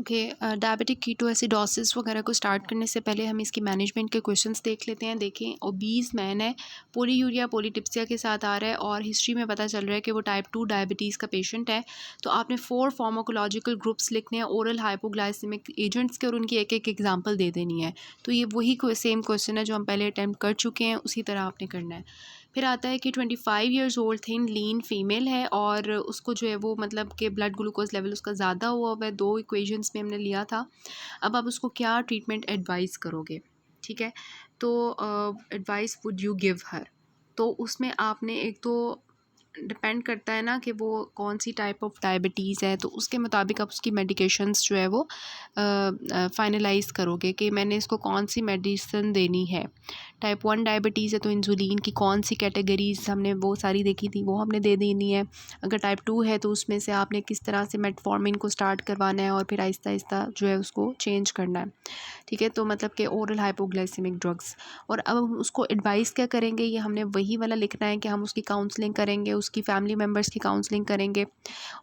Okay, diabetic ketoacidosis वगैरह को start करने से पहले हम इसकी मैनेजमेंट के क्वेश्चंस देख लेते हैं। देखें, ओबीज़ मैन है, पोलीयूरिया पोलीटिप्सिया के साथ आ रहा है और हिस्ट्री में पता चल रहा है कि वो टाइप 2 डायबिटीज़ का पेशेंट है। तो आपने 4 फार्माकोलॉजिकल ग्रुप्स लिखने हैं ओरल हाइपोग्लाइसेमिक एजेंट्स के और उनकी एक एक एग्जांपल दे देनी है। तो ये वही सेम क्वेश्चन है जो हम पहले अटैम्प्ट कर चुके हैं, उसी तरह आपने करना है। फिर आता है कि 25 ईयर्स ओल्ड थिन लीन फीमेल है और उसको जो है वो मतलब कि ब्लड ग्लूकोज लेवल उसका ज़्यादा हुआ है, 2 इक्वेशंस में हमने लिया था। अब आप उसको क्या ट्रीटमेंट एडवाइस करोगे, ठीक है। तो advice would you give her, तो उसमें आपने एक तो डिपेंड करता है ना कि वो कौन सी टाइप ऑफ डायबिटीज़ है, तो उसके मुताबिक आप उसकी मेडिकेशंस जो है वो फाइनलाइज़ करोगे कि मैंने इसको कौन सी मेडिसिन देनी है। टाइप 1 डायबिटीज़ है तो इंसुलिन की कौन सी कैटेगरीज़ हमने वो सारी देखी थी, वो हमने दे देनी है। अगर टाइप 2 है तो उसमें से आपने किस तरह से मेटफॉर्मिन को स्टार्ट करवाना है और फिर आहिस्ता आहिस्ता जो है उसको चेंज करना है, ठीक है। तो मतलब कि ओरल हाइपोग्लाइसेमिक ड्रग्स। और अब हम उसको एडवाइस क्या करेंगे, ये हमने वही वाला लिखना है कि हम उसकी काउंसलिंग करेंगे, उसकी फैमिली मेम्बर्स की काउंसलिंग करेंगे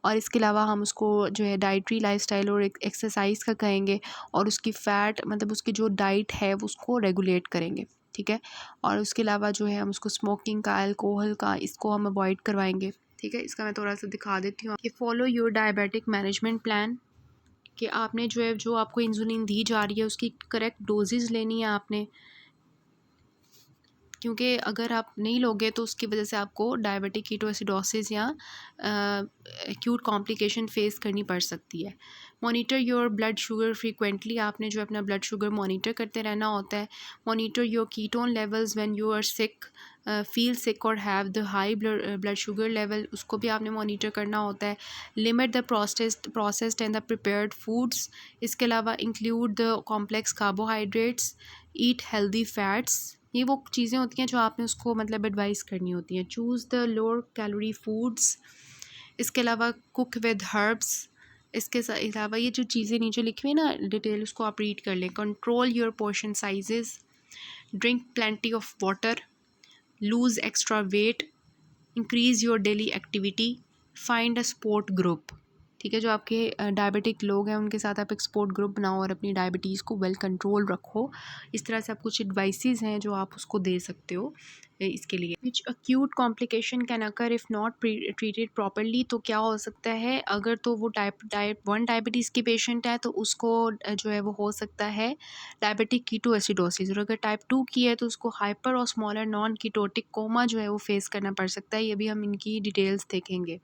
और इसके अलावा हम उसको जो है डाइटरी लाइफस्टाइल और एक्सरसाइज का कहेंगे और उसकी फ़ैट मतलब उसकी जो डाइट है उसको रेगुलेट करेंगे, ठीक है। और उसके अलावा जो है हम उसको स्मोकिंग का, अल्कोहल का, इसको हम अवॉइड करवाएंगे, ठीक है। इसका मैं थोड़ा सा दिखा देती हूँ कि follow your diabetic management plan, कि आपने जो है जो आपको इंसुलिन दी जा रही है उसकी करेक्ट डोजेज़ लेनी है आपने, क्योंकि अगर आप नहीं लोगे तो उसकी वजह से आपको डायबिटिक कीटोएसिडोसिस या एक्यूट कॉम्प्लिकेशन फेस करनी पड़ सकती है। Monitor your blood sugar frequently, आपने जो अपना ब्लड शुगर मॉनिटर करते रहना होता है। Monitor your ketone levels when you are sick, feel sick और have the high blood sugar level, उसको भी आपने मॉनिटर करना होता है। Limit the processed and the prepared foods, इसके अलावा include the complex carbohydrates, eat healthy fats, ये वो चीज़ें होती हैं जो आपने उसको मतलब एडवाइस करनी होती हैं। Choose the lower calorie foods, इसके अलावा कुक विद हर्ब्स, इसके अलावा ये जो चीज़ें नीचे लिखी हुई है ना डिटेल, उसको आप रीड कर लें। Control your portion sizes, drink plenty of water, lose extra weight, increase your daily activity, find a sport group, ठीक है। जो आपके डायबिटिक लोग हैं उनके साथ आप एक स्पोर्ट ग्रुप बनाओ और अपनी डायबिटीज़ को वेल कंट्रोल रखो। इस तरह से आप कुछ एडवाइसेस हैं जो आप उसको दे सकते हो इसके लिए। Which acute complication can occur if not treated properly, तो क्या हो सकता है अगर तो वो टाइप 1 डायबिटीज़ की पेशेंट है तो उसको जो है वो हो सकता है डायबिटिक कीटोएसिडोसिस, और अगर टाइप 2 की है तो उसको हाइपर और स्मॉलर नॉन कीटोटिक कोमा जो है वो फेस करना पड़ सकता है। ये भी हम इनकी डिटेल्स देखेंगे,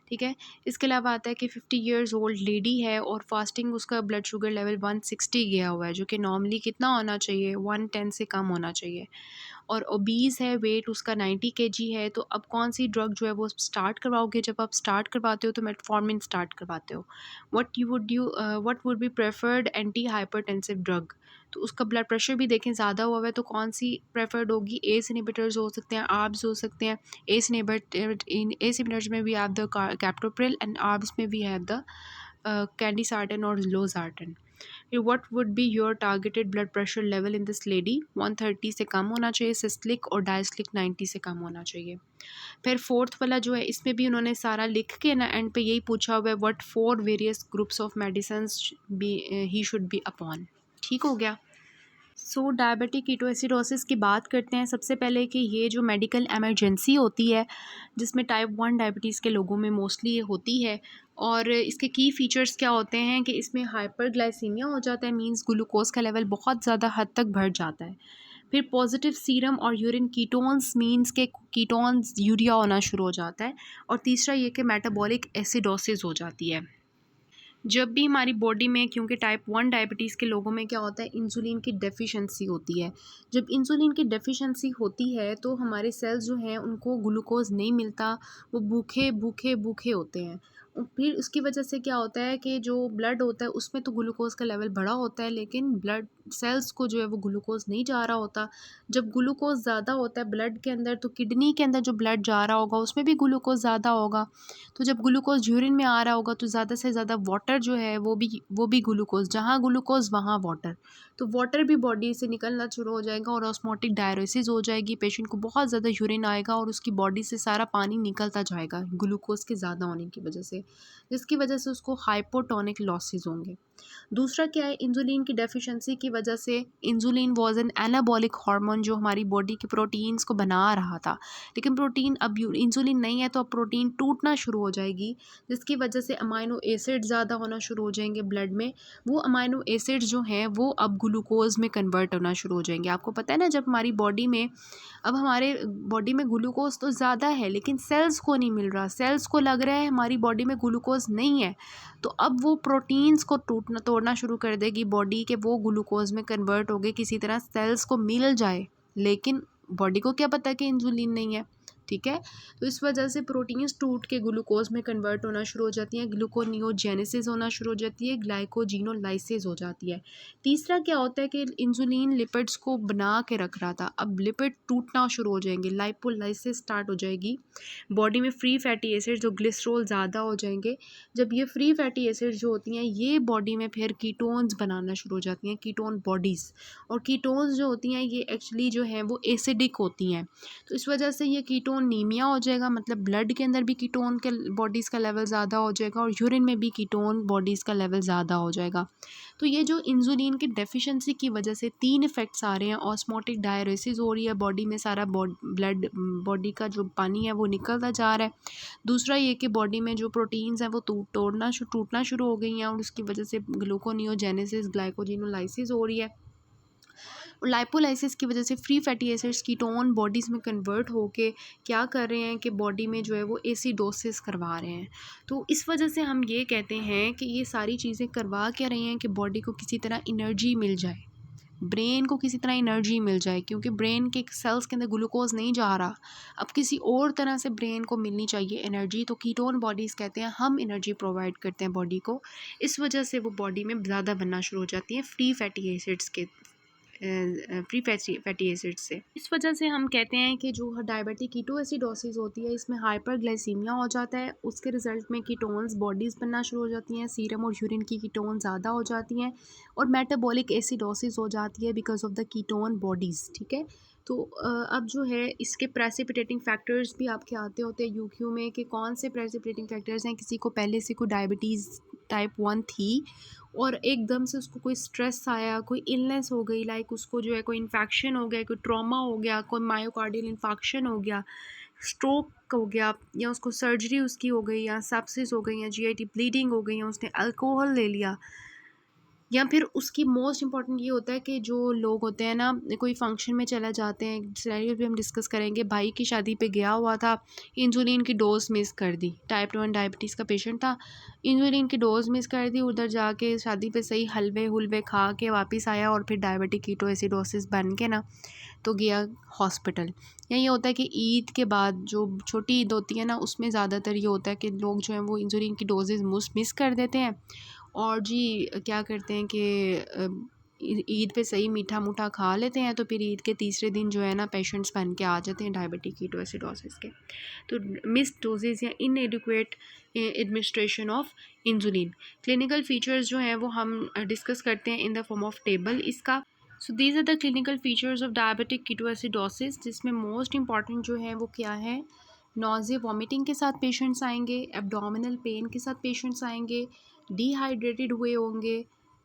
ठीक है। इसके अलावा आता है कि 50 इयर्स ओल्ड लेडी है और फास्टिंग उसका ब्लड शुगर लेवल 160 गया हुआ है, जो कि नॉर्मली कितना होना चाहिए, 110 से कम होना चाहिए। और ओबीज़ है, वेट उसका 90 केजी है। तो अब कौन सी ड्रग जो है वो स्टार्ट करवाओगे, जब आप स्टार्ट करवाते हो तो मेटफॉर्मिन स्टार्ट करवाते हो। What would be preferred anti hypertensive drug, तो उसका ब्लड प्रेशर भी देखें ज़्यादा हुआ है तो कौन सी प्रेफर्ड होगी। एस इनहिबिटर्स हो सकते हैं, आर्ब्स हो सकते हैं। एस इनहिबिटर्स में we have the captopril and ARBs में वी हैव द कैंडीसार्टन और losartan. What would be your targeted blood pressure level in this lady, 130 से कम होना चाहिए, सिस्टलिक और डायस्टलिक 90 से कम होना चाहिए। फिर फोर्थ वाला जो है इसमें भी उन्होंने सारा लिख के ना एंड पे यही पूछा हुआ है, what 4 various groups of medicine he should be upon, ठीक हो गया। सो डायबिटिक कीटोएसिडोसिस की बात करते हैं सबसे पहले कि ये जो मेडिकल एमरजेंसी होती है जिसमें टाइप 1 डायबिटीज़ के लोगों में मोस्टली ये होती है। और इसके की फ़ीचर्स क्या होते हैं कि इसमें हाइपरग्लाइसीमिया हो जाता है, मींस ग्लूकोज का लेवल बहुत ज़्यादा हद तक बढ़ जाता है। फिर पॉजिटिव सीरम और यूरिन कीटोन्स, मींस के कीटोन्स यूरिया होना शुरू हो जाता है। और तीसरा ये कि मेटाबॉलिक एसिडोसिस हो जाती है। जब भी हमारी बॉडी में, क्योंकि टाइप 1 डायबिटीज़ के लोगों में क्या होता है, इंसुलिन की डेफिशिएंसी होती है। जब इंसुलिन की डेफिशिएंसी होती है तो हमारे सेल्स जो हैं उनको ग्लूकोज नहीं मिलता, वो भूखे भूखे भूखे होते हैं। और फिर उसकी वजह से क्या होता है कि जो ब्लड होता है उसमें तो ग्लूकोज का लेवल बढ़ा होता है लेकिन ब्लड सेल्स को जो है वो ग्लूकोज नहीं जा रहा होता। जब ग्लूकोज ज़्यादा होता है ब्लड के अंदर तो किडनी के अंदर जो ब्लड जा रहा होगा उसमें भी ग्लूकोज ज़्यादा होगा। तो जब ग्लूकोज यूरिन में आ रहा होगा तो ज़्यादा से ज़्यादा वाटर जो है वो भी ग्लूकोज, जहाँ ग्लूकोज वहाँ वाटर, तो वाटर भी बॉडी से निकलना शुरू हो जाएगा और ऑस्मोटिक डायरेसिस हो जाएगी। पेशेंट को बहुत ज़्यादा यूरिन आएगा और उसकी बॉडी से सारा पानी निकलता जाएगा ग्लूकोज के ज़्यादा होने की वजह से, जिसकी वजह से उसको हाइपोटोनिक लॉसेस होंगे। दूसरा क्या है, इंसुलिन की डेफिशिएंसी की वजह से, insulin was an anabolic hormone जो हमारी बॉडी के प्रोटीन्स को बना रहा था, लेकिन प्रोटीन अब इंसुलिन नहीं है तो अब प्रोटीन टूटना शुरू हो जाएगी, जिसकी वजह से अमाइनो एसिड ज़्यादा होना शुरू हो जाएंगे ब्लड में। वो अमाइनो एसिड जो हैं वो अब ग्लूकोज में कन्वर्ट होना शुरू हो जाएंगे। आपको पता है ना, जब हमारी बॉडी में, अब हमारे बॉडी में ग्लूकोज तो ज़्यादा है लेकिन सेल्स को नहीं मिल रहा, सेल्स को लग रहा है हमारी बॉडी में ग्लूकोज नहीं है, तो अब वो प्रोटीन्स को तोड़ना शुरू कर देगी बॉडी के, वो ग्लूकोज में कन्वर्ट हो गए, किसी तरह सेल्स को मिल जाए, लेकिन बॉडी को क्या पता कि इंसुलिन नहीं है। ठीक है, तो इस वजह से प्रोटीन्स टूट के ग्लूकोज में कन्वर्ट होना शुरू हो जाती हैं, ग्लूकोनियोजेनेसिस होना शुरू हो जाती है, ग्लाइकोजिनोलाइसिस हो जाती है। तीसरा क्या होता है कि इंसुलिन लिपिड्स को बना के रख रहा था, अब लिपिड टूटना शुरू हो जाएंगे, लाइपोलाइसिस स्टार्ट हो जाएगी, बॉडी में फ्री फैटी एसिड जो ग्लिसरॉल ज़्यादा हो जाएंगे। जब ये फ्री फैटी एसिड जो होती हैं ये बॉडी में फिर कीटोन्स बनाना शुरू हो जाती हैं, कीटोन बॉडीज़, और कीटोन्स जो होती हैं ये एक्चुअली जो हैं वो एसिडिक होती हैं, तो इस वजह से ये कीटोनीमिया हो जाएगा, मतलब ब्लड के अंदर भी कीटोन के बॉडीज़ का लेवल ज़्यादा हो जाएगा और यूरिन में भी कीटोन बॉडीज़ का लेवल ज़्यादा हो जाएगा। तो ये जो इंसुलिन की डेफिशिएंसी की वजह से 3 इफ़ेक्ट्स आ रहे हैं, ऑस्मोटिक डायरेसिस हो रही है, बॉडी में सारा ब्लड, बॉडी का जो पानी है वो निकलता जा रहा है। दूसरा ये कि बॉडी में जो प्रोटीन्स हैं वो टूटना शुरू हो गई हैं और उसकी वजह से ग्लूकोनियोजेनेसिस, ग्लाइकोजिनोलाइसिस हो रही है, और लाइपोलाइसिस की वजह से free fatty acids ketone bodies में कन्वर्ट होके क्या कर रहे हैं कि बॉडी में जो है वो एसिडोसिस करवा रहे हैं। तो इस वजह से हम ये कहते हैं कि ये सारी चीज़ें करवा क्या रही हैं कि बॉडी को किसी तरह एनर्जी मिल जाए, ब्रेन को किसी तरह एनर्जी मिल जाए, क्योंकि ब्रेन के सेल्स के अंदर ग्लूकोज नहीं जा रहा, अब किसी और तरह से ब्रेन को मिलनी चाहिए एनर्जी, तो कीटोन बॉडीज़ कहते हैं हम एनर्जी प्रोवाइड करते हैं बॉडी को, इस वजह से वो बॉडी में ज़्यादा बनना शुरू हो जाती है फ्री फैटी एसिड्स के, फ्री फैटी एसिड से। इस वजह से हम कहते हैं कि जो डायबिटिक कीटोएसिडोसिस होती है इसमें हाइपरग्लाइसीमिया हो जाता है, उसके रिजल्ट में कीटोन्स बॉडीज़ बनना शुरू हो जाती हैं, सीरम और यूरिन की कीटोन ज़्यादा हो जाती हैं, और मेटाबॉलिक एसिडोसिस हो जाती है because of the ketone bodies. ठीक है, तो अब जो है इसके प्रेसिपिटेटिंग फैक्टर्स भी आपके आते होते हैं यूक्यू में कि कौन से प्रेसिपिटेटिंग फैक्टर्स हैं। किसी को पहले से कोई डायबिटीज़ टाइप 1 थी और एकदम से उसको कोई स्ट्रेस आया, कोई इलनेस हो गई, लाइक उसको जो है कोई इन्फेक्शन हो गया, कोई ट्रॉमा हो गया, कोई मायोकार्डियल इन्फेक्शन हो गया, स्ट्रोक हो गया, या उसको सर्जरी उसकी हो गई, या सेप्सिस हो गई, या जीआईटी ब्लीडिंग हो गई, या उसने अल्कोहल ले लिया, या फिर उसकी मोस्ट इंपॉर्टेंट ये होता है कि जो लोग होते हैं ना, कोई फंक्शन में चला जाते हैं, सिनेरियो भी हम डिस्कस करेंगे, भाई की शादी पे गया हुआ था, इंसुलिन की डोज मिस कर दी, टाइप 1 डायबिटीज़ का पेशेंट था, इंसुलिन की डोज मिस कर दी, उधर जाके शादी पे सही हलवे खा के वापस आया और फिर डायबिटिक कीटोएसिडोसिस बन के ना तो गया हॉस्पिटल। या ये होता है कि ईद के बाद जो छोटी ईद होती है ना उसमें ज़्यादातर ये होता है कि लोग जो हैं वो इंसुलिन की डोजेज़ मिस कर देते हैं, और जी क्या करते हैं कि ईद पे सही मीठा मूठा खा लेते हैं, तो फिर ईद के तीसरे दिन जो है ना पेशेंट्स बन के आ जाते हैं डायबिटिक कीटोएसिडोसिस के। तो मिस डोजेज़ या inadequate administration of insulin. Clinical features जो हैं वो हम डिस्कस करते हैं in the form of table इसका। So these are the clinical features of diabetic ketoacidosis, जिसमें मोस्ट इंपॉर्टेंट जो है वो क्या है, नॉज़िया वॉमिटिंग के साथ पेशेंट्स आएंगे, एब्डोमिनल पेन के साथ पेशेंट्स आएंगे, डिहाइड्रेटेड हुए होंगे,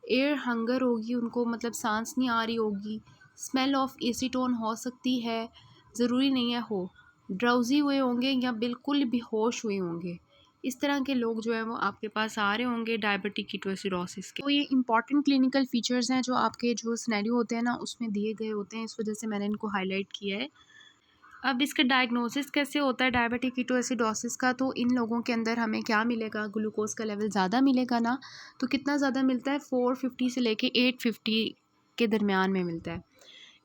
एयर हंगर होगी उनको, मतलब सांस नहीं आ रही होगी, स्मेल ऑफ एसीटोन हो सकती है, ज़रूरी नहीं है हो, ड्राउजी हुए होंगे या बिल्कुल बेहोश हुए होंगे। इस तरह के लोग जो है वो आपके पास आ रहे होंगे डायबिटिक कीटोएसिडोसिस के। तो ये इंपॉर्टेंट क्लिनिकल फीचर्स हैं जो आपके जो सिनेरियो होते हैं ना उसमें दिए गए होते हैं, इस वजह से मैंने इनको हाईलाइट किया है। अब इसका डायग्नोसिस कैसे होता है डायबिटिक कीटोएसिडोसिस का, तो इन लोगों के अंदर हमें क्या मिलेगा, ग्लूकोज का लेवल ज़्यादा मिलेगा ना, तो कितना ज़्यादा मिलता है, 450 से लेके 850 के दरमियान में मिलता है।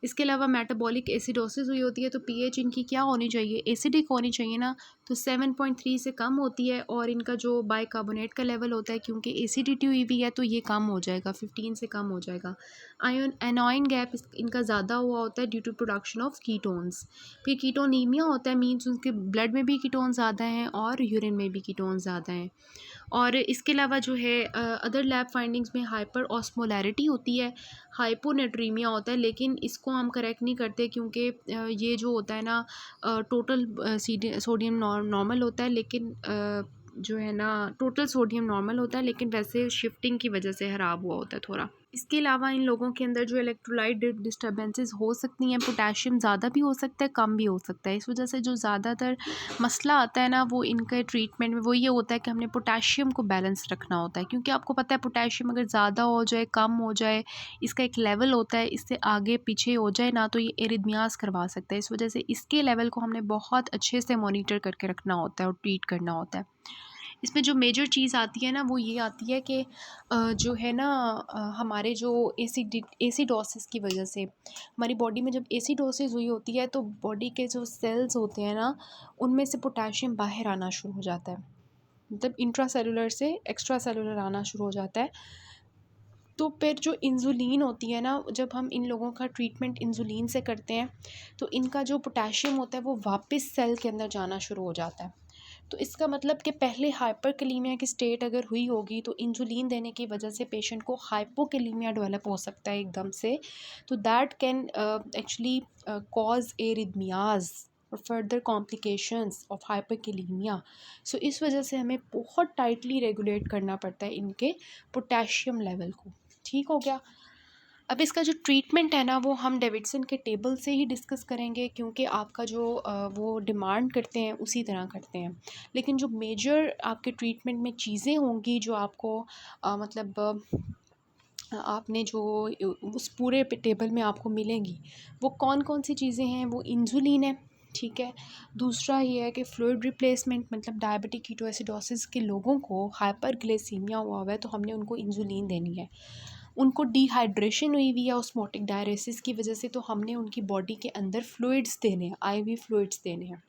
इसके अलावा मेटाबॉलिक एसिडोसिस हुई होती है, तो पीएच इनकी क्या होनी चाहिए, एसिडिक होनी चाहिए ना, तो 7.3 से कम होती है, और इनका जो बाइकार्बोनेट का लेवल होता है क्योंकि एसिडिटी हुई भी है तो ये कम हो जाएगा, 15 से कम हो जाएगा। एनॉइन गैप इनका ज़्यादा हुआ होता है due to production of ketones. फिर कीटोनीमिया होता है, मीन्स उनके ब्लड में भी कीटोन ज़्यादा हैं और यूरिन में भी कीटोन ज़्यादा हैं। और इसके अलावा जो है अदर लैब फाइंडिंग्स में हाइपर ऑस्मोलैरिटी होती है, हाइपोनेट्रीमिया होता है, लेकिन इसको हम करेक्ट नहीं करते क्योंकि ये जो होता है ना टोटल सोडियम नॉर्मल होता है, लेकिन जो है ना टोटल सोडियम नॉर्मल होता है, लेकिन वैसे शिफ्टिंग की वजह से ख़राब हुआ होता है थोड़ा। इसके अलावा इन लोगों के अंदर जो इलेक्ट्रोलाइट डिस्टर्बेंसेस हो सकती हैं, पोटेशियम ज़्यादा भी हो सकता है, कम भी हो सकता है। इस वजह से जो ज़्यादातर मसला आता है ना वो इनके ट्रीटमेंट में वो ये होता है कि हमने पोटेशियम को बैलेंस रखना होता है, क्योंकि आपको पता है पोटेशियम अगर ज़्यादा हो जाए, कम हो जाए, इसका एक लेवल होता है, इससे आगे पीछे हो जाए ना तो ये एरिथमियास करवा सकता है। इस वजह से इसके लेवल को हमने बहुत अच्छे से मॉनिटर करके रखना होता है और ट्रीट करना होता है। इसमें जो मेजर चीज़ आती है ना वो ये आती है कि जो है ना हमारे जो एसिडोसिस की वजह से हमारी बॉडी में जब एसिडोसिस हुई होती है तो बॉडी के जो सेल्स होते हैं ना उनमें से पोटेशियम बाहर आना शुरू हो जाता है, मतलब इंट्रा सेलुलर से एक्स्ट्रा सेलुलर आना शुरू हो जाता है। तो फिर जो इंसुलिन होती है ना, जब हम इन लोगों का ट्रीटमेंट इंसुलिन से करते हैं तो इनका जो पोटेशियम होता है वो वापस सेल के अंदर जाना शुरू हो जाता है। तो इसका मतलब कि पहले हाइपरकलीमिया की स्टेट अगर हुई होगी तो इंसुलिन देने की वजह से पेशेंट को हाइपोकलीमिया डेवलप हो सकता है एकदम से। तो that can actually cause arrhythmias और फर्दर कॉम्प्लिकेशंस ऑफ हाइपरकलीमिया। सो इस वजह से हमें बहुत टाइटली रेगुलेट करना पड़ता है इनके पोटेशियम लेवल को। ठीक हो गया। अब इसका जो ट्रीटमेंट है ना वो हम डेविडसन के टेबल से ही डिस्कस करेंगे, क्योंकि आपका जो वो डिमांड करते हैं उसी तरह करते हैं। लेकिन जो मेजर आपके ट्रीटमेंट में चीज़ें होंगी जो आपको मतलब आपने जो उस पूरे टेबल में आपको मिलेंगी वो कौन कौन सी चीज़ें हैं, वो इंसुलिन है, ठीक है। दूसरा ये है कि फ्लूइड रिप्लेसमेंट, मतलब डायबिटिक कीटोएसिडोसिस के लोगों को हाइपरग्लाइसीमिया हुआ है तो हमने उनको इंसुलिन देनी है। उनको डिहाइड्रेशन हुई हुई है ऑस्मोटिक डायरेसिस की वजह से तो हमने उनकी बॉडी के अंदर फ्लूइड्स देने हैं, आईवी फ्लूइड्स देने हैं।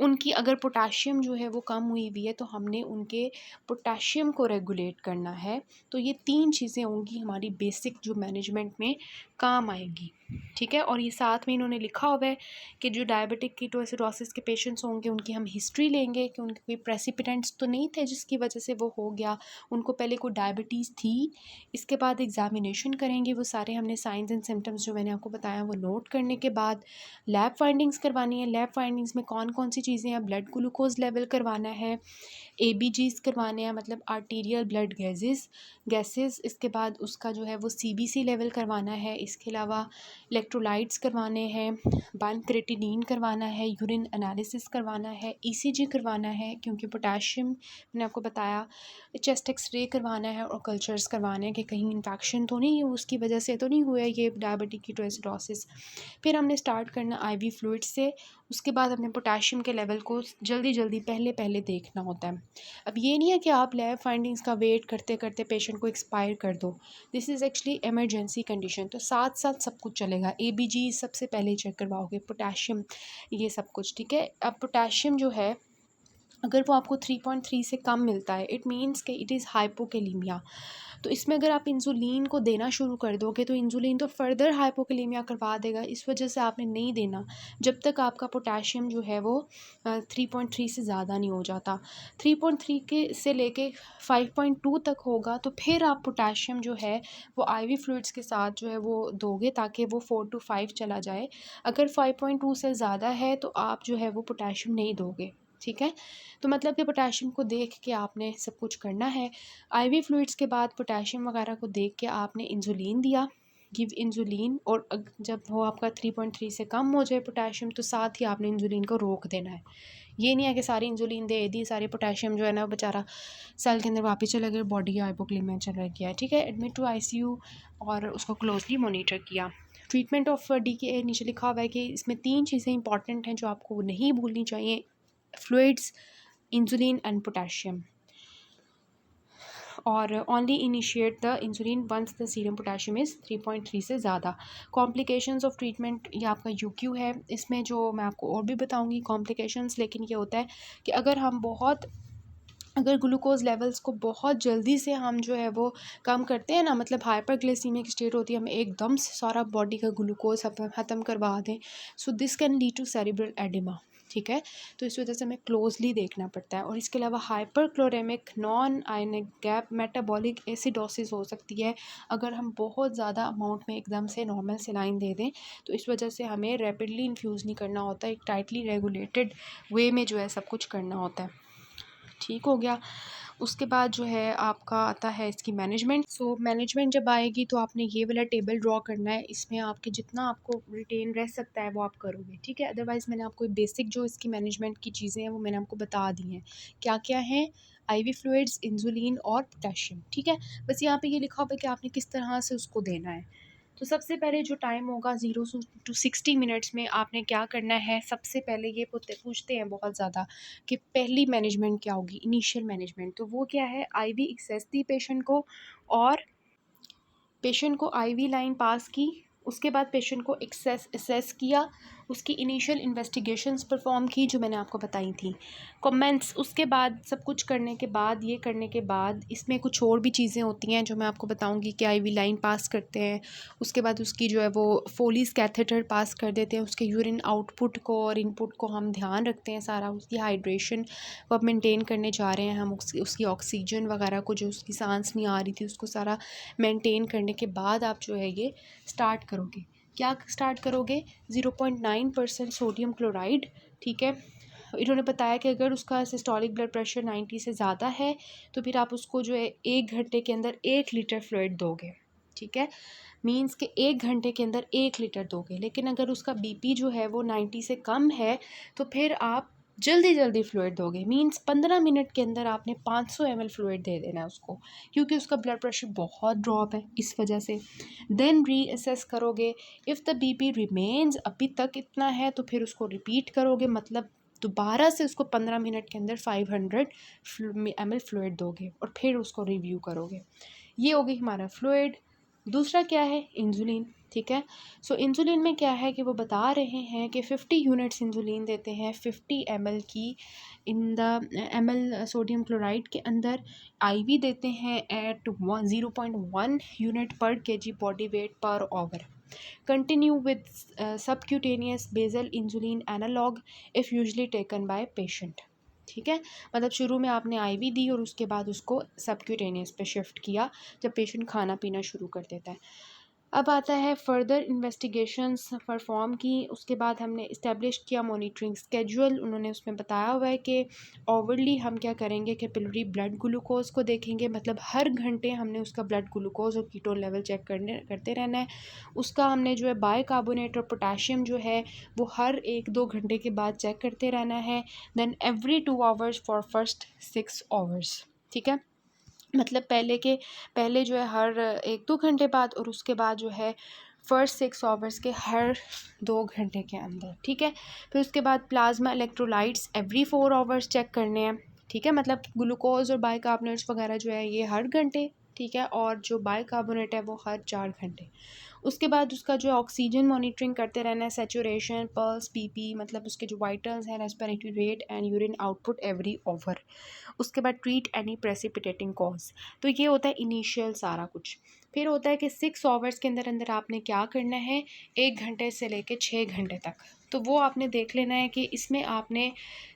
उनकी अगर पोटाशियम जो है वो कम हुई हुई है तो हमने उनके पोटाशियम को रेगुलेट करना है। तो ये 3 चीज़ें होंगी हमारी बेसिक जो मैनेजमेंट में काम आएगी, ठीक है। और ये साथ में इन्होंने लिखा हुआ है कि जो डायबिटिक कीटोएसिडोसिस के पेशेंट्स होंगे उनकी हम हिस्ट्री लेंगे कि उनके कोई प्रेसिपिटेंट्स तो नहीं थे जिसकी वजह से वो हो गया, उनको पहले कोई डायबिटीज़ थी। इसके बाद एग्जामिनेशन करेंगे, वो सारे हमने साइंस एंड सिम्टम्स जो मैंने आपको बताया वो नोट करने के बाद लैब फाइंडिंग्स करवानी है। लैब फाइंडिंग्स में कौन कौन सी चीज़ें हैं, ब्लड ग्लूकोज लेवल करवाना है, एबीजीज करवाने हैं मतलब आर्टीरियल ब्लड गैसेस। इसके बाद उसका जो है वो सीबीसी लेवल करवाना है। इसके अलावा इलेक्ट्रोलाइट्स करवाने हैं, क्रेटिनिन करवाना है, यूरिन एनालिसिस करवाना है, ईसीजी करवाना है क्योंकि पोटेशियम मैंने आपको बताया, चेस्ट एक्सरे करवाना है और कल्चर्स करवाने हैं कि कहीं इन्फेक्शन तो नहीं है, उसकी वजह से तो नहीं हुआ है ये डायबिटिक कीटोएसिडोसिस। फिर हमने स्टार्ट करना आईवी फ्लूइड से। उसके बाद हमने पोटेशियम के लेवल को जल्दी पहले देखना होता है। अब ये नहीं है कि आप लैब फाइंडिंग्स का वेट करते करते पेशेंट को एक्सपायर कर दो, this is actually emergency condition. तो साथ साथ सब कुछ चलेगा, एबीजी सबसे पहले चेक करवाओगे, पोटेशियम, ये सब कुछ, ठीक है। अब पोटेशियम जो है अगर वो आपको 3.3 से कम मिलता है इट मीन्स कि इट इज़ हाइपोकैलीमिया। तो इसमें अगर आप इंसुलिन को देना शुरू कर दोगे तो इंसुलिन तो फर्दर हाइपोकैलीमिया करवा देगा, इस वजह से आपने नहीं देना जब तक आपका पोटेशियम जो है वो 3.3 से ज़्यादा नहीं हो जाता। 3.3 के से लेके 5.2 तक होगा तो फिर आप पोटेशियम जो है वो आईवी फ्लूइड्स के साथ जो है वो दोगे ताकि वो 4 to 5 चला जाए। अगर 5.2 से ज़्यादा है तो आप जो है वो पोटेशियम नहीं दोगे, ठीक है। तो मतलब कि पोटेशियम को देख के आपने सब कुछ करना है। आईवी फ्लूइड्स के बाद पोटेशियम वगैरह को देख के आपने इंसुलिन दिया, गिव इंसुलिन, और जब वो आपका 3.3 से कम हो जाए पोटेशियम तो साथ ही आपने इंसुलिन को रोक देना है। ये नहीं है कि सारी इंसुलिन दे दी, सारी पोटेशियम जो है ना बेचारा सेल के अंदर वापस चला गया, बॉडी हाइपोक्लीमिया चल रहा किया है, ठीक है। एडमिट टू आईसीयू और उसको क्लोजली मॉनिटर किया। ट्रीटमेंट ऑफ DKA नीचे लिखा हुआ है कि इसमें 3 चीज़ें इंपॉर्टेंट हैं जो आपको नहीं भूलनी चाहिए, फ्लूइड्स, इंसुलिन एंड पोटेशियम। और only initiate the insulin once the serum potassium is 3.3 से ज़्यादा। कॉम्प्लिकेशंस ऑफ ट्रीटमेंट ये आपका यूक्यू है, इसमें जो मैं आपको और भी बताऊंगी कॉम्प्लिकेशंस। लेकिन ये होता है कि अगर ग्लूकोज लेवल्स को बहुत जल्दी से हम जो है वो कम करते हैं ना, मतलब हाइपरग्लाइसीमिया की स्टेट होती है, हम एकदम से सारा बॉडी का ग्लूकोज ख़त्म करवा दें, so this can lead to cerebral oedema, ठीक है। तो इस वजह से हमें क्लोजली देखना पड़ता है। और इसके अलावा hyperchloremic non ionic gap metabolic acidosis हो सकती है अगर हम बहुत ज़्यादा अमाउंट में एकदम से नॉर्मल सेलाइन दे दें। तो इस वजह से हमें रैपिडली इन्फ्यूज़ नहीं करना होता, एक टाइटली रेगुलेटेड वे में जो है सब कुछ करना होता है। ठीक हो गया। उसके बाद जो है आपका आता है इसकी मैनेजमेंट। सो मैनेजमेंट जब आएगी तो आपने ये वाला टेबल ड्रॉ करना है, इसमें आपके जितना आपको रिटेन रह सकता है वो आप करोगे, ठीक है। अदरवाइज़ मैंने आपको बेसिक जो इसकी मैनेजमेंट की चीज़ें हैं वो मैंने आपको बता दी हैं, क्या क्या हैं, आईवी फ्लूइड्स, इंसुलिन और पोटेशियम, ठीक है। बस यहाँ पे ये लिखा हुआ है कि आपने किस तरह से उसको देना है। तो सबसे पहले जो टाइम होगा 0 to 60 मिनट्स में आपने क्या करना है, सबसे पहले ये पूछते हैं बहुत ज़्यादा कि पहली मैनेजमेंट क्या होगी, इनिशियल मैनेजमेंट। तो वो क्या है, आईवी एक्सेस दी पेशेंट को, और पेशेंट को आईवी लाइन पास की, उसके बाद पेशेंट को असेस किया, उसकी इनिशियल इन्वेस्टिगेशंस परफॉर्म की जो मैंने आपको बताई थी, कमेंट्स। उसके बाद सब कुछ करने के बाद, ये करने के बाद इसमें कुछ और भी चीज़ें होती हैं जो मैं आपको बताऊंगी कि आईवी लाइन पास करते हैं, उसके बाद उसकी जो है वो फोलीज कैथेटर पास कर देते हैं, उसके यूरिन आउटपुट को और इनपुट को हम ध्यान रखते हैं सारा, उसकी हाइड्रेशन को अब मेंटेन करने जा रहे हैं हम, उसकी ऑक्सीजन वगैरह को, जो उसकी सांस नहीं आ रही थी उसको सारा मेंटेन करने के बाद आप जो है ये स्टार्ट करोगे। क्या स्टार्ट करोगे, 0.9% सोडियम क्लोराइड, ठीक है। इन्होंने बताया कि अगर उसका सिस्टोलिक ब्लड प्रेशर 90 से ज़्यादा है तो फिर आप उसको जो है 1 घंटे के अंदर 1 लीटर फ्लूइड दोगे, ठीक है। मीन्स के 1 घंटे के अंदर 1 लीटर दोगे। लेकिन अगर उसका बीपी जो है वो 90 से कम है तो फिर आप जल्दी जल्दी फ्लूइड दोगे। मीन्स 15 मिनट के अंदर आपने 500 ml फ्लूइड दे देना है उसको, क्योंकि उसका ब्लड प्रेशर बहुत ड्रॉप है इस वजह से। देन रीअसेस करोगे, इफ़ द बीपी रिमेन्स अभी तक इतना है तो फिर उसको रिपीट करोगे, मतलब दोबारा से उसको 15 मिनट के अंदर 500 ml फ्लूइड दोगे और फिर उसको रिव्यू करोगे। ये होगी हमारा फ्लूइड। दूसरा क्या है, इंसुलिन, ठीक है। सो इंसुलिन में क्या है कि वो बता रहे हैं कि 50 यूनिट्स इंसुलिन देते हैं 50 ml की, in the ml sodium chloride के अंदर। आईवी देते हैं एट 0.1 यूनिट पर केजी बॉडी वेट पर hour. Continue with subcutaneous basal insulin analogue if usually taken by patient, ठीक है। मतलब शुरू में आपने आईवी दी और उसके बाद उसको सबक्यूटेनियस पे शिफ्ट किया जब पेशेंट खाना पीना शुरू कर देता है। अब आता है फर्दर इन्वेस्टिगेशंस परफॉर्म की, उसके बाद हमने इस्टेब्लिश किया मॉनिटरिंग स्केड्यूल। उन्होंने उसमें बताया हुआ है कि ओवरली हम क्या करेंगे, कैपिलरी ब्लड ग्लूकोज को देखेंगे, मतलब हर घंटे हमने उसका ब्लड ग्लूकोज और कीटोन लेवल चेक करते रहना है। उसका हमने जो है बाइकार्बोनेट और पोटाशियम जो है वो हर 1-2 घंटे के बाद चेक करते रहना है। Then every 2 hours for first 6 hours, ठीक है। मतलब पहले जो है हर 1-2 घंटे बाद, और उसके बाद जो है फर्स्ट 6 आवर्स के हर 2 घंटे के अंदर, ठीक है। फिर उसके बाद plasma electrolytes every 4 hours check करने हैं, ठीक है। मतलब ग्लूकोज और बाइकार्बोनेट्स वगैरह जो है ये हर घंटे, ठीक है, और जो बाइकार्बोनेट है वो हर 4 घंटे। उसके बाद उसका जो ऑक्सीजन मॉनिटरिंग करते रहना है, सेचुरेशन, पल्स, पीपी, मतलब उसके जो वाइटल्स हैं, respiratory rate and urine output every hour. उसके बाद ट्रीट एनी प्रेसिपिटेटिंग कॉज। तो ये होता है इनिशियल सारा कुछ। फिर होता है कि 6 आवर्स के अंदर अंदर आपने क्या करना है, 1 घंटे से लेके 6 घंटे तक। तो वो आपने देख लेना है कि इसमें आपने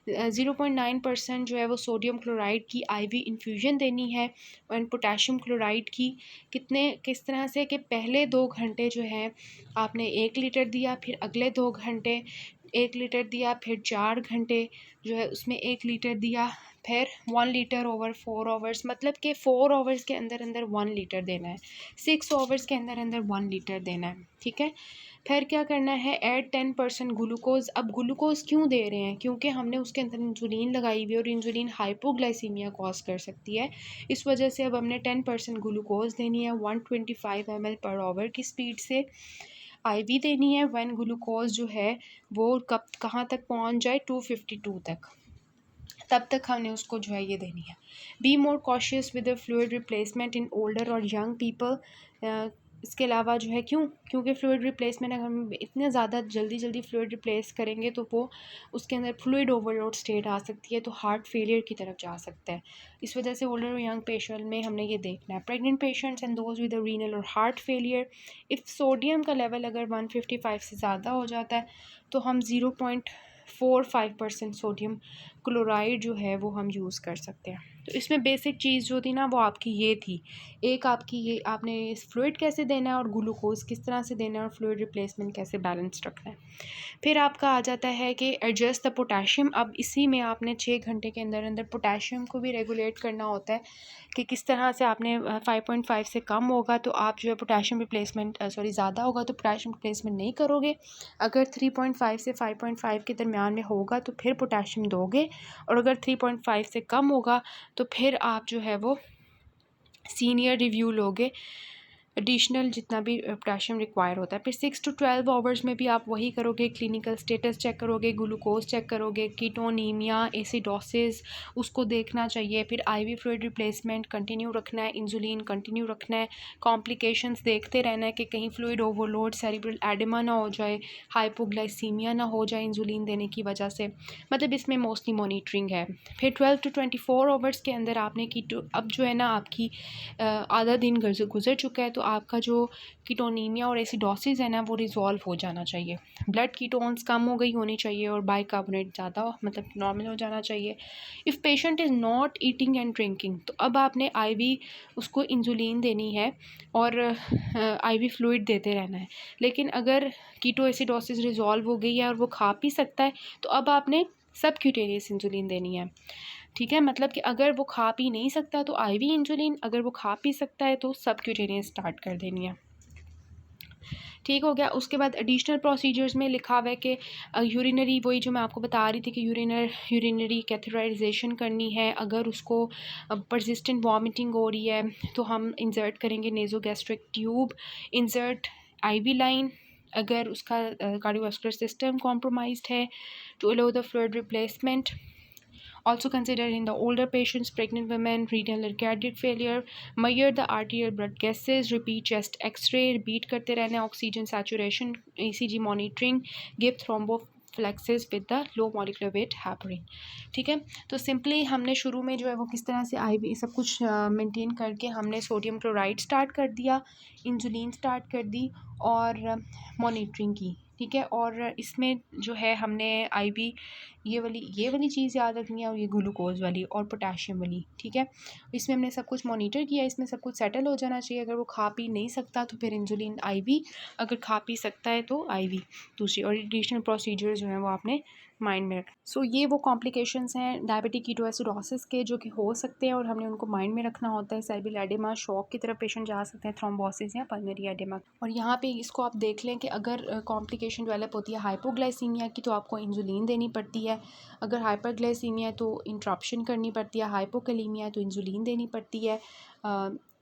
0.9% जो है वो सोडियम क्लोराइड की आईवी इन्फ्यूजन देनी है, एंड पोटेशियम क्लोराइड की किस तरह से कि पहले 2 घंटे जो है आपने 1 लीटर दिया, फिर अगले 2 घंटे 1 लीटर दिया, फिर 4 घंटे जो है उसमें 1 लीटर दिया, फिर 1 लीटर ओवर 4 आवर्स, मतलब कि 4 आवर्स के अंदर अंदर 1 लीटर देना है, 6 आवर्स के अंदर अंदर 1 लीटर देना है, ठीक है। फिर क्या करना है, ऐड 10% ग्लूकोज। अब ग्लूकोज क्यों दे रहे हैं, क्योंकि हमने उसके अंदर इंसुलिन लगाई हुई है और इंसुलिन हाइपोग्लाइसीमिया कॉज कर सकती है, इस वजह से अब हमने 10% ग्लूकोज देनी है 125 ml पर आवर की स्पीड से। आईवी देनी है व्हेन ग्लूकोज जो है वो कहाँ तक पहुँच जाए, 252 तक, तब तक हमने उसको जो है ये देनी है। Be more cautious with the fluid replacement in older और यंग पीपल। इसके अलावा जो है क्योंकि फ्लूइड रिप्लेसमेंट अगर हम इतने ज़्यादा जल्दी फ्लूइड रिप्लेस करेंगे तो वो उसके अंदर फ्लूइड ओवरलोड स्टेट आ सकती है, तो हार्ट फेलियर की तरफ जा सकता है। इस वजह से ओल्डर और यंग पेशेंट में हमने ये देखना है। Pregnant patients and those with renal और हार्ट फेलियर, इफ़ सोडियम का लेवल अगर 155 से ज़्यादा हो जाता है तो हम 0.45% सोडियम क्लोराइड जो है वो हम यूज़ कर सकते हैं। तो इसमें बेसिक चीज़ जो थी ना वो आपकी ये थी, एक आपकी ये आपने फ्लूइड कैसे देना है और ग्लूकोज किस तरह से देना है और फ्लूइड रिप्लेसमेंट कैसे बैलेंस रखना है। फिर आपका आ जाता है कि एडजस्ट द पोटेशियम। अब इसी में आपने 6 घंटे के अंदर अंदर पोटेशियम को भी रेगुलेट करना होता है कि किस तरह से आपने 5.5 से कम होगा तो आप जो है पोटेशियम रिप्लेसमेंट ज़्यादा होगा तो पोटेशियम रिप्लेसमेंट नहीं करोगे। अगर 3.5 से 5.5 के दरमियान में होगा तो फिर पोटेशियम दोगे, और अगर 3.5 से कम होगा तो फिर आप जो है वो सीनियर रिव्यू लोगे, एडिशनल जितना भी पोटेशियम रिक्वायर होता है। फिर 6 to 12 आवर्स में भी आप वही करोगे, क्लिनिकल स्टेटस चेक करोगे, ग्लूकोज चेक करोगे, कीटोनीमिया, एसिडोसिस उसको देखना चाहिए। फिर आईवी फ्लूइड रिप्लेसमेंट कंटिन्यू रखना है, इंसुलिन कंटिन्यू रखना है, कॉम्प्लिकेशंस देखते रहना है कि कहीं फ्लूइड ओवरलोड, सेरिब्रल एडिमा ना हो जाए, हाइपोग्लाइसीमिया ना हो जाए इंसुलिन देने की वजह से। मतलब इसमें मोस्टली मॉनिटरिंग है। फिर 12 to 24 आवर्स के अंदर आपने अब जो है ना आपकी आधा दिन गुजर चुका है तो आपका जो कीटोनीमिया और एसिडोसिस है ना वो रिजॉल्व हो जाना चाहिए। ब्लड कीटोन्स कम हो गई होनी चाहिए और बाइकार्बोनेट ज़्यादा मतलब नॉर्मल हो जाना चाहिए। If patient is not eating and drinking तो अब आपने आईवी उसको इंसुलिन देनी है और आईवी फ्लूइड देते रहना है। लेकिन अगर कीटो एसिडोसिस रिजॉल्व हो गई है और वो खा पी सकता है तो अब आपने सबक्यूटेनियस इंसुलिन देनी है। ठीक है, मतलब कि अगर वो खा पी नहीं सकता तो आईवी इंसुलिन, अगर वो खा पी सकता है तो सबक्यूटेनियस स्टार्ट कर देनी है। ठीक हो गया। उसके बाद एडिशनल प्रोसीजर्स में लिखा हुआ है कि यूरिनरी, वही जो मैं आपको बता रही थी कि यूरिनरी कैथेटराइजेशन करनी है। अगर उसको परसिस्टेंट वॉमिटिंग हो रही है तो हम इंसर्ट करेंगे nasogastric tube, insert IV line. अगर उसका कार्डियोवास्कुलर सिस्टम कॉम्प्रोमाइज्ड है to allow the fluid replacement. Also consider in the older patients, pregnant women, renal or cardiac failure, measure the arterial blood gases, repeat chest x-ray, repeat करते रहना है, oxygen saturation, ECG monitoring, give thrombophilaxis with the low molecular weight heparin। ठीक है, तो simply हमने शुरू में जो है वो किस तरह से आईवी सब कुछ मेंटेन करके हमने सोडियम क्लोराइड स्टार्ट कर दिया, इंसुलिन स्टार्ट कर दी और मॉनिटरिंग की। ठीक है, और इसमें जो है हमने आईवी ये वाली चीज़ याद रखनी है और ये ग्लूकोज वाली और पोटेशियम वाली। ठीक है, इसमें हमने सब कुछ मॉनिटर किया, इसमें सब कुछ सेटल हो जाना चाहिए। अगर वो खा पी नहीं सकता तो फिर इंसुलिन आईवी, अगर खा पी सकता है तो आईवी दूसरी, और एडिशनल प्रोसीजर जो है वो आपने माइंड में रखना। सो ये वो कॉम्प्लिकेशंस हैं डायबिटिक कीटोएसिडोसिस के जो कि हो सकते हैं और हमने उनको माइंड में रखना होता है। सेरेब्रल एडिमा, शॉक की तरफ पेशेंट जा सकते हैं, थ्रोम्बोसिस या पल्मोनरी एडिमा। और यहाँ पे इसको आप देख लें कि अगर कॉम्प्लिकेशन डेवलप होती है हाइपोग्लाइसीमिया की तो आपको इंसुलिन देनी पड़ती है। अगर हाइपरग्लाइसीमिया है तो इंटरप्शन करनी पड़ती है, हाइपोकैलीमिया है तो इंसुलिन देनी पड़ती है।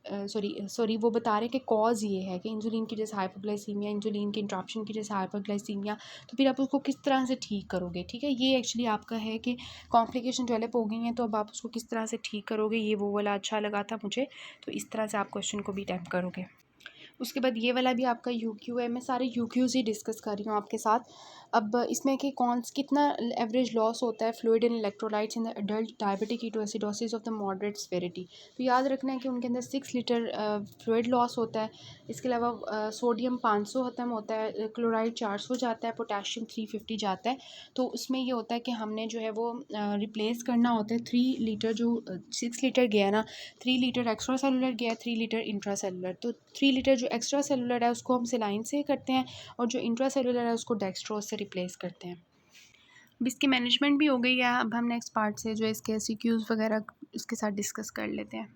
सॉरी वो बता रहे हैं कि कॉज ये है कि इंसुलिन की जैसे हाइपोग्लाइसीमिया, इंसुलिन की इंटरप्शन की जैसे हाइपोग्लाइसीमिया, तो फिर आप उसको किस तरह से ठीक करोगे। ठीक है, ये एक्चुअली आपका है कि कॉम्प्लिकेशन डेवलप हो गई हैं तो अब आप उसको किस तरह से ठीक करोगे। ये वो वाला अच्छा लगा था मुझे, तो इस तरह से आप क्वेश्चन को भी अटेम्प्ट करोगे। उसके बाद ये वाला भी आपका यूक्यू है। मैं सारे यूक्यूज़ ही डिस्कस कर रही हूँ आपके साथ। अब इसमें कि कितना एवरेज लॉस होता है fluid and electrolytes in the adult diabetic ketoacidosis of the moderate severity. तो याद रखना है कि उनके अंदर 6 लीटर फ्लूइड लॉस होता है। इसके अलावा सोडियम 500 ख़त्म होता है, क्लोराइड 400 जाता है, पोटेशियम 350 जाता है। तो उसमें ये होता है कि हमने जो है वो रिप्लेस करना होता है 3 लीटर, जो 6 लीटर गया ना, 3 लीटर एक्स्ट्रा सेलुलर गया, 3 लीटर इंट्रा सेलुलर। तो 3 लीटर जो एक्स्ट्रा सेलुलर है उसको हम सेलाइन से करते हैं और जो इंट्रा सेलुलर है उसको डेक्स्ट्रोज से रिप्लेस करते हैं। अब इसकी मैनेजमेंट भी हो गई है। अब हम नेक्स्ट पार्ट से जो इसके सीक्यूज़ वगैरह इसके साथ डिस्कस कर लेते हैं।